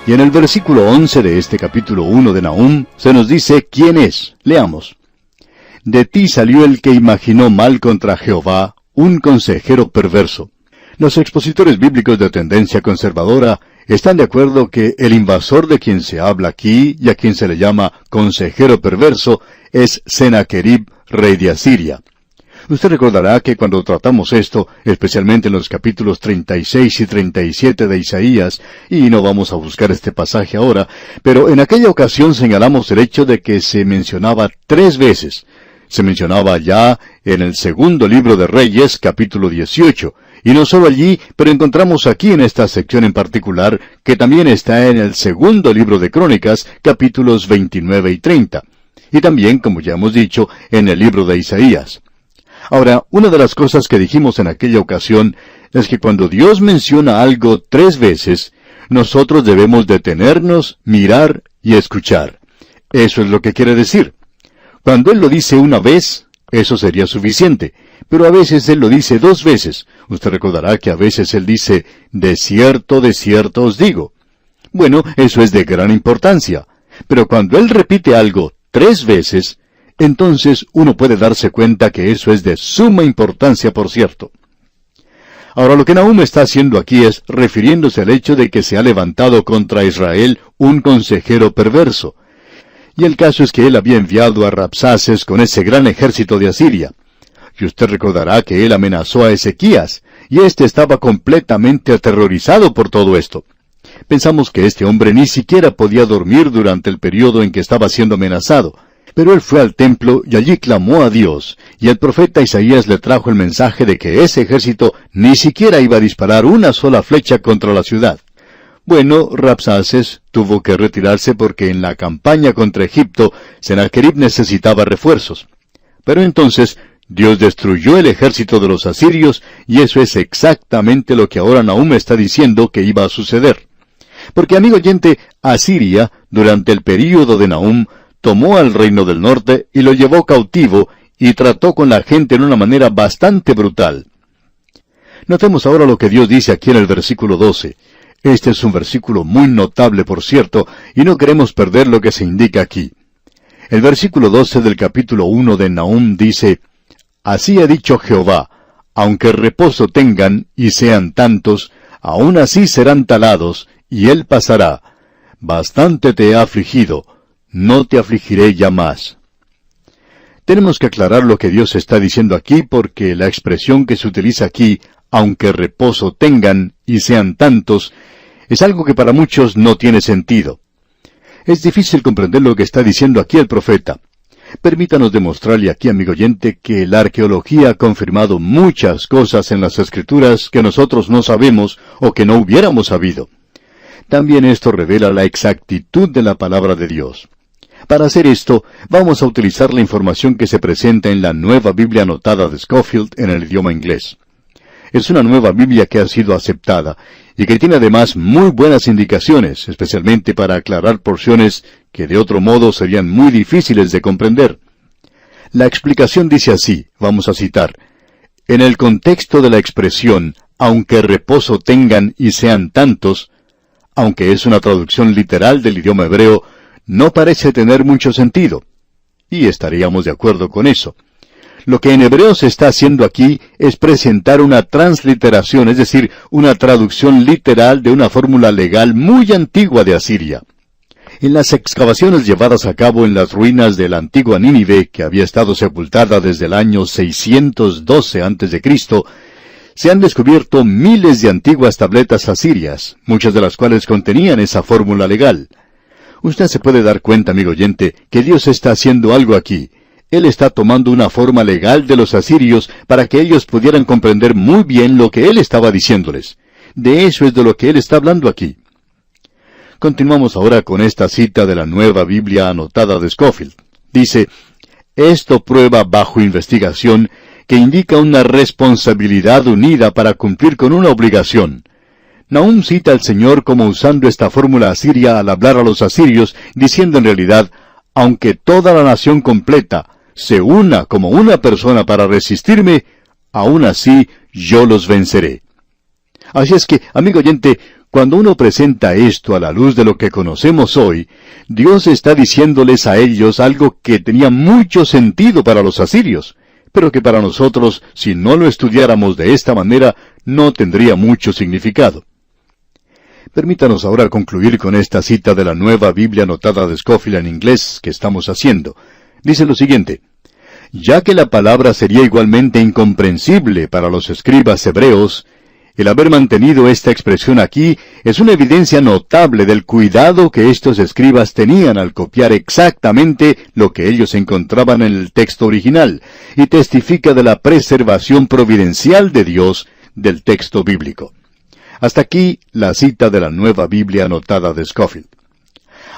Y en el versículo 11 de este capítulo 1 de Nahum se nos dice quién es. Leamos. De ti salió el que imaginó mal contra Jehová, un consejero perverso. Los expositores bíblicos de tendencia conservadora están de acuerdo que el invasor de quien se habla aquí y a quien se le llama consejero perverso es Sennacherib, rey de Asiria. Usted recordará que cuando tratamos esto, especialmente en los capítulos 36 y 37 de Isaías, y no vamos a buscar este pasaje ahora, pero en aquella ocasión señalamos el hecho de que se mencionaba 3 veces. Se mencionaba ya en el segundo libro de Reyes, capítulo 18, y no solo allí, pero encontramos aquí en esta sección en particular, que también está en el segundo libro de Crónicas, capítulos 29 y 30, y también, como ya hemos dicho, en el libro de Isaías. Ahora, una de las cosas que dijimos en aquella ocasión es que cuando Dios menciona algo 3 veces, nosotros debemos detenernos, mirar y escuchar. Eso es lo que quiere decir. Cuando Él lo dice una vez, eso sería suficiente, pero a veces Él lo dice 2 veces. Usted recordará que a veces Él dice, de cierto os digo. Bueno, eso es de gran importancia, pero cuando Él repite algo 3 veces, entonces uno puede darse cuenta que eso es de suma importancia, por cierto. Ahora lo que Nahum está haciendo aquí es refiriéndose al hecho de que se ha levantado contra Israel un consejero perverso. Y el caso es que él había enviado a Rabsaces con ese gran ejército de Asiria. Y usted recordará que él amenazó a Ezequías, y éste estaba completamente aterrorizado por todo esto. Pensamos que este hombre ni siquiera podía dormir durante el periodo en que estaba siendo amenazado. Pero él fue al templo y allí clamó a Dios, y el profeta Isaías le trajo el mensaje de que ese ejército ni siquiera iba a disparar una sola flecha contra la ciudad. Bueno, Rabsaces tuvo que retirarse porque en la campaña contra Egipto, Sennacherib necesitaba refuerzos. Pero entonces, Dios destruyó el ejército de los asirios, y eso es exactamente lo que ahora Nahum está diciendo que iba a suceder. Porque, amigo oyente, Asiria, durante el período de Nahum, tomó al reino del norte y lo llevó cautivo y trató con la gente en una manera bastante brutal. Notemos ahora lo que Dios dice aquí en el versículo 12. Este es un versículo muy notable, por cierto, y no queremos perder lo que se indica aquí. El versículo 12 del capítulo 1 de Nahum dice, Así ha dicho Jehová, aunque reposo tengan y sean tantos, aún así serán talados, y él pasará. Bastante te he afligido, no te afligiré ya más. Tenemos que aclarar lo que Dios está diciendo aquí porque la expresión que se utiliza aquí, aunque reposo tengan y sean tantos, es algo que para muchos no tiene sentido. Es difícil comprender lo que está diciendo aquí el profeta. Permítanos demostrarle aquí, amigo oyente, que la arqueología ha confirmado muchas cosas en las Escrituras que nosotros no sabemos o que no hubiéramos sabido. También esto revela la exactitud de la palabra de Dios. Para hacer esto, vamos a utilizar la información que se presenta en la Nueva Biblia Anotada de Scofield en el idioma inglés. Es una nueva Biblia que ha sido aceptada y que tiene además muy buenas indicaciones, especialmente para aclarar porciones que de otro modo serían muy difíciles de comprender. La explicación dice así, vamos a citar, en el contexto de la expresión, aunque reposo tengan y sean tantos, aunque es una traducción literal del idioma hebreo, no parece tener mucho sentido. Y estaríamos de acuerdo con eso. Lo que en hebreo se está haciendo aquí es presentar una transliteración, es decir, una traducción literal de una fórmula legal muy antigua de Asiria. En las excavaciones llevadas a cabo en las ruinas de la antigua Nínive, que había estado sepultada desde el año 612 a.C., se han descubierto miles de antiguas tabletas asirias, muchas de las cuales contenían esa fórmula legal. Usted se puede dar cuenta, amigo oyente, que Dios está haciendo algo aquí. Él está tomando una forma legal de los asirios para que ellos pudieran comprender muy bien lo que Él estaba diciéndoles. De eso es de lo que Él está hablando aquí. Continuamos ahora con esta cita de la Nueva Biblia Anotada de Scofield. Dice, esto prueba bajo investigación que indica una responsabilidad unida para cumplir con una obligación. Nahum cita al Señor como usando esta fórmula asiria al hablar a los asirios, diciendo en realidad, aunque toda la nación completa se una como una persona para resistirme, aún así yo los venceré. Así es que, amigo oyente, Cuando uno presenta esto a la luz de lo que conocemos hoy, Dios está diciéndoles a ellos algo que tenía mucho sentido para los asirios, pero que para nosotros, si no lo estudiáramos de esta manera, no tendría mucho significado. Permítanos ahora concluir con esta cita de la Nueva Biblia anotada de Scofield en inglés que estamos haciendo. Dice lo siguiente: ya que la palabra sería igualmente incomprensible para los escribas hebreos, el haber mantenido esta expresión aquí es una evidencia notable del cuidado que estos escribas tenían al copiar exactamente lo que ellos encontraban en el texto original, y testifica de la preservación providencial de Dios del texto bíblico. Hasta aquí la cita de la Nueva Biblia anotada de Scofield.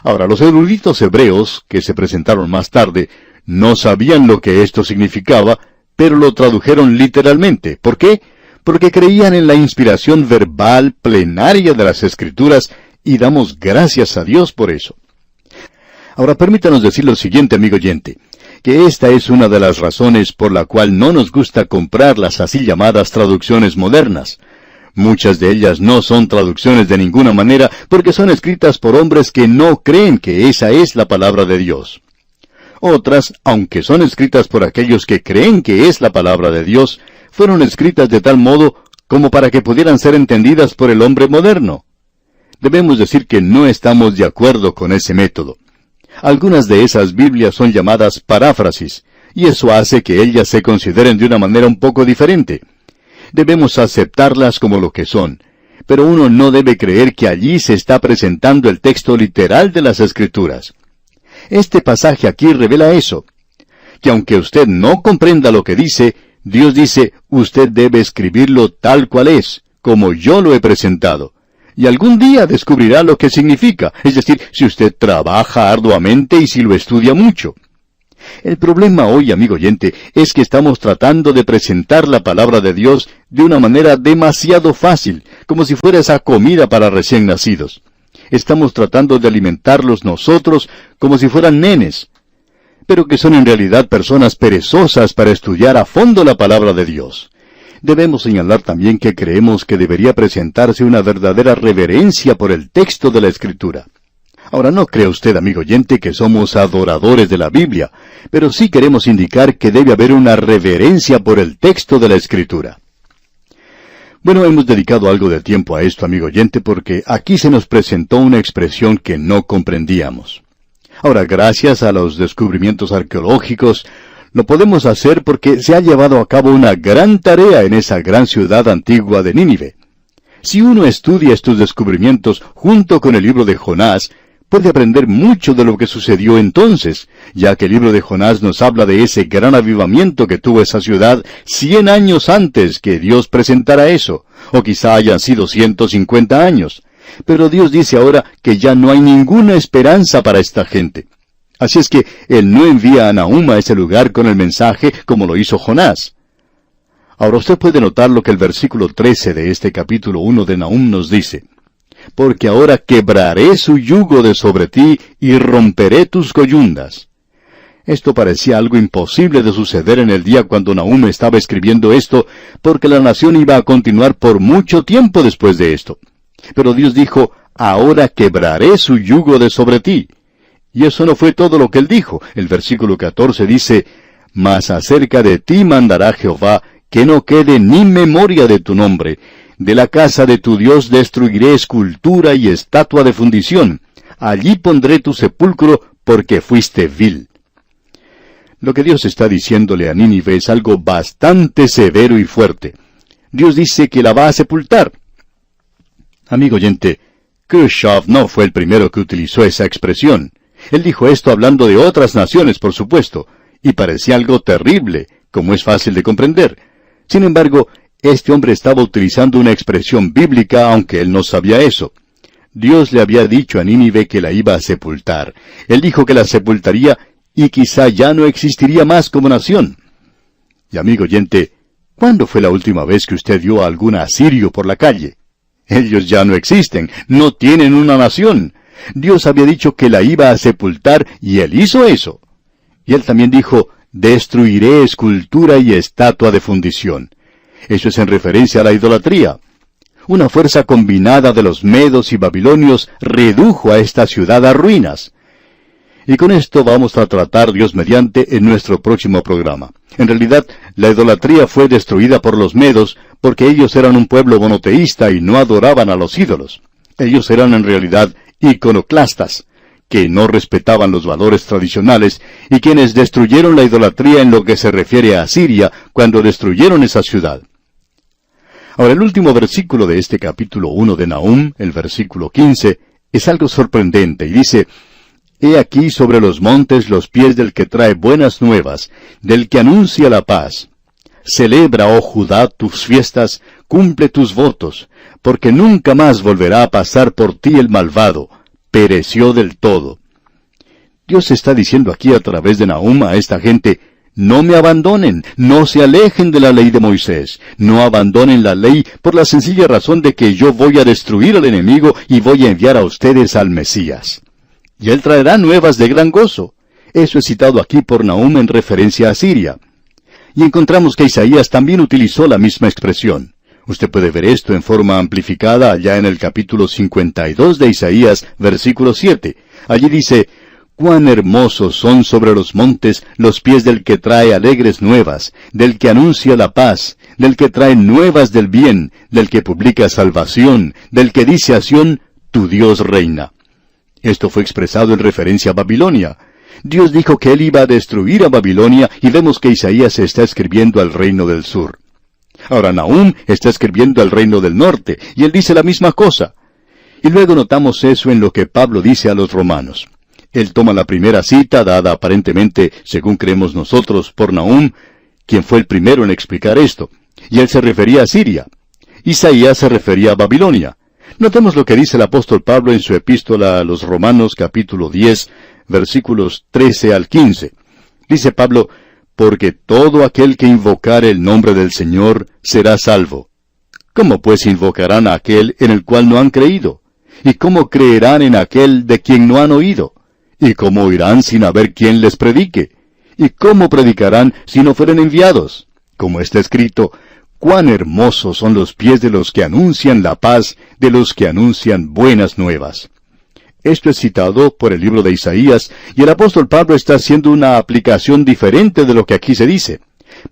Ahora, los eruditos hebreos, que se presentaron más tarde, no sabían lo que esto significaba, pero lo tradujeron literalmente. ¿Por qué? Porque creían en la inspiración verbal plenaria de las Escrituras, y damos gracias a Dios por eso. Ahora permítanos decir lo siguiente, amigo oyente, que esta es una de las razones por la cual no nos gusta comprar las así llamadas traducciones modernas. Muchas de ellas no son traducciones de ninguna manera, porque son escritas por hombres que no creen que esa es la palabra de Dios. Otras, aunque son escritas por aquellos que creen que es la palabra de Dios, fueron escritas de tal modo como para que pudieran ser entendidas por el hombre moderno. Debemos decir que no estamos de acuerdo con ese método. Algunas de esas Biblias son llamadas paráfrasis, y eso hace que ellas se consideren de una manera un poco diferente. Debemos aceptarlas como lo que son, pero uno no debe creer que allí se está presentando el texto literal de las Escrituras. Este pasaje aquí revela eso, que aunque usted no comprenda lo que dice, Dios dice, usted debe escribirlo tal cual es, como yo lo he presentado. Y algún día descubrirá lo que significa, es decir, si usted trabaja arduamente y si lo estudia mucho. El problema hoy, amigo oyente, es que estamos tratando de presentar la palabra de Dios de una manera demasiado fácil, como si fuera esa comida para recién nacidos. Estamos tratando de alimentarlos nosotros como si fueran nenes, pero que son en realidad personas perezosas para estudiar a fondo la palabra de Dios. Debemos señalar también que creemos que debería presentarse una verdadera reverencia por el texto de la Escritura. Ahora, no crea usted, amigo oyente, que somos adoradores de la Biblia, pero sí queremos indicar que debe haber una reverencia por el texto de la Escritura. Bueno, hemos dedicado algo de tiempo a esto, amigo oyente, porque aquí se nos presentó una expresión que no comprendíamos. Ahora, gracias a los descubrimientos arqueológicos, lo podemos hacer porque se ha llevado a cabo una gran tarea en esa gran ciudad antigua de Nínive. Si uno estudia estos descubrimientos junto con el libro de Jonás, puede aprender mucho de lo que sucedió entonces, ya que el libro de Jonás nos habla de ese gran avivamiento que tuvo esa ciudad 100 años antes que Dios presentara eso, o quizá hayan sido 150 años. Pero Dios dice ahora que ya no hay ninguna esperanza para esta gente. Así es que Él no envía a Nahum a ese lugar con el mensaje como lo hizo Jonás. Ahora usted puede notar lo que el versículo 13 de este capítulo 1 de Nahum nos dice. Porque ahora quebraré su yugo de sobre ti y romperé tus coyundas. Esto parecía algo imposible de suceder en el día cuando Nahum estaba escribiendo esto, porque la nación iba a continuar por mucho tiempo después de esto. Pero Dios dijo, ahora quebraré su yugo de sobre ti. Y eso no fue todo lo que Él dijo. El versículo 14 dice, mas acerca de ti mandará Jehová, que no quede ni memoria de tu nombre. De la casa de tu Dios destruiré escultura y estatua de fundición. Allí pondré tu sepulcro, porque fuiste vil. Lo que Dios está diciéndole a Nínive es algo bastante severo y fuerte. Dios dice que la va a sepultar. Amigo oyente, Khrushchev no fue el primero que utilizó esa expresión. Él dijo esto hablando de otras naciones, por supuesto, y parecía algo terrible, como es fácil de comprender. Sin embargo, este hombre estaba utilizando una expresión bíblica, aunque él no sabía eso. Dios le había dicho a Nínive que la iba a sepultar. Él dijo que la sepultaría y quizá ya no existiría más como nación. Y amigo oyente, ¿cuándo fue la última vez que usted vio a algún asirio por la calle? Ellos ya no existen, no tienen una nación. Dios había dicho que la iba a sepultar y Él hizo eso. Y Él también dijo, destruiré escultura y estatua de fundición. Eso es en referencia a la idolatría. Una fuerza combinada de los medos y babilonios redujo a esta ciudad a ruinas. Y con esto vamos a tratar, Dios mediante, en nuestro próximo programa. En realidad, la idolatría fue destruida por los medos porque ellos eran un pueblo monoteísta y no adoraban a los ídolos. Ellos eran en realidad iconoclastas, que no respetaban los valores tradicionales y quienes destruyeron la idolatría en lo que se refiere a Asiria cuando destruyeron esa ciudad. Ahora, el último versículo de este capítulo 1 de Nahum, el versículo 15, es algo sorprendente y dice: He aquí sobre los montes los pies del que trae buenas nuevas, del que anuncia la paz. Celebra, oh Judá, tus fiestas, cumple tus votos, porque nunca más volverá a pasar por ti el malvado, pereció del todo. Dios está diciendo aquí a través de Nahum a esta gente: no me abandonen, no se alejen de la ley de Moisés, no abandonen la ley por la sencilla razón de que yo voy a destruir al enemigo y voy a enviar a ustedes al Mesías. Y él traerá nuevas de gran gozo. Eso es citado aquí por Nahum en referencia a Siria. Y encontramos que Isaías también utilizó la misma expresión. Usted puede ver esto en forma amplificada allá en el capítulo 52 de Isaías, versículo 7. Allí dice: cuán hermosos son sobre los montes los pies del que trae alegres nuevas, del que anuncia la paz, del que trae nuevas del bien, del que publica salvación, del que dice a Sión: tu Dios reina. Esto fue expresado en referencia a Babilonia. Dios dijo que Él iba a destruir a Babilonia y vemos que Isaías está escribiendo al reino del sur. Ahora Nahum está escribiendo al reino del norte, y él dice la misma cosa. Y luego notamos eso en lo que Pablo dice a los romanos. Él toma la primera cita, dada aparentemente, según creemos nosotros, por Nahum, quien fue el primero en explicar esto, y él se refería a Siria. Isaías se refería a Babilonia. Notemos lo que dice el apóstol Pablo en su epístola a los Romanos, capítulo 10, versículos 13 al 15. Dice Pablo: porque todo aquel que invocare el nombre del Señor será salvo. ¿Cómo pues invocarán a aquel en el cual no han creído? ¿Y cómo creerán en aquel de quien no han oído? ¿Y cómo oirán sin haber quien les predique? ¿Y cómo predicarán si no fueren enviados? Como está escrito: cuán hermosos son los pies de los que anuncian la paz, de los que anuncian buenas nuevas. Esto es citado por el libro de Isaías, y el apóstol Pablo está haciendo una aplicación diferente de lo que aquí se dice.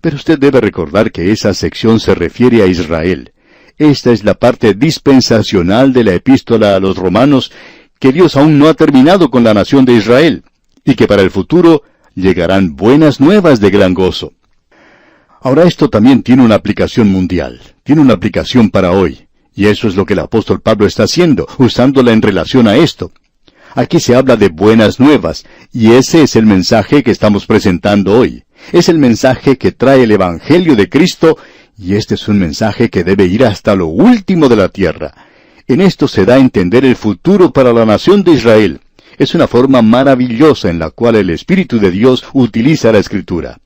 Pero usted debe recordar que esa sección se refiere a Israel. Esta es la parte dispensacional de la epístola a los romanos, que Dios aún no ha terminado con la nación de Israel, y que para el futuro llegarán buenas nuevas de gran gozo. Ahora esto también tiene una aplicación mundial, tiene una aplicación para hoy, y eso es lo que el apóstol Pablo está haciendo, usándola en relación a esto. Aquí se habla de buenas nuevas, y ese es el mensaje que estamos presentando hoy. Es el mensaje que trae el Evangelio de Cristo, y este es un mensaje que debe ir hasta lo último de la tierra. En esto se da a entender el futuro para la nación de Israel. Es una forma maravillosa en la cual el Espíritu de Dios utiliza la Escritura.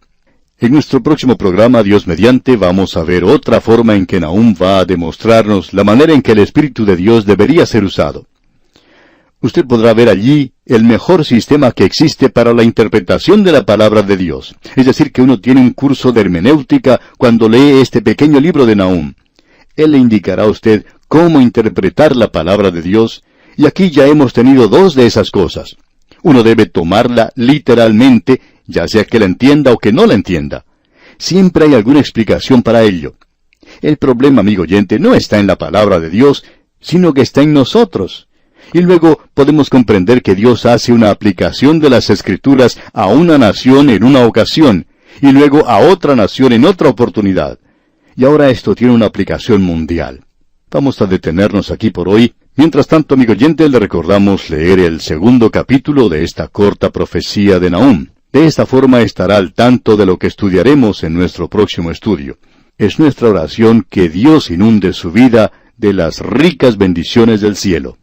En nuestro próximo programa, Dios mediante, vamos a ver otra forma en que Nahum va a demostrarnos la manera en que el Espíritu de Dios debería ser usado. Usted podrá ver allí el mejor sistema que existe para la interpretación de la palabra de Dios. Es decir, que uno tiene un curso de hermenéutica cuando lee este pequeño libro de Nahum. Él le indicará a usted cómo interpretar la palabra de Dios, y aquí ya hemos tenido dos de esas cosas. Uno debe tomarla literalmente, ya sea que la entienda o que no la entienda. Siempre hay alguna explicación para ello. El problema, amigo oyente, no está en la palabra de Dios, sino que está en nosotros. Y luego podemos comprender que Dios hace una aplicación de las Escrituras a una nación en una ocasión, y luego a otra nación en otra oportunidad. Y ahora esto tiene una aplicación mundial. Vamos a detenernos aquí por hoy. Mientras tanto, amigo oyente, le recordamos leer el 2º capítulo de esta corta profecía de Nahum. De esta forma estará al tanto de lo que estudiaremos en nuestro próximo estudio. Es nuestra oración que Dios inunde su vida de las ricas bendiciones del cielo.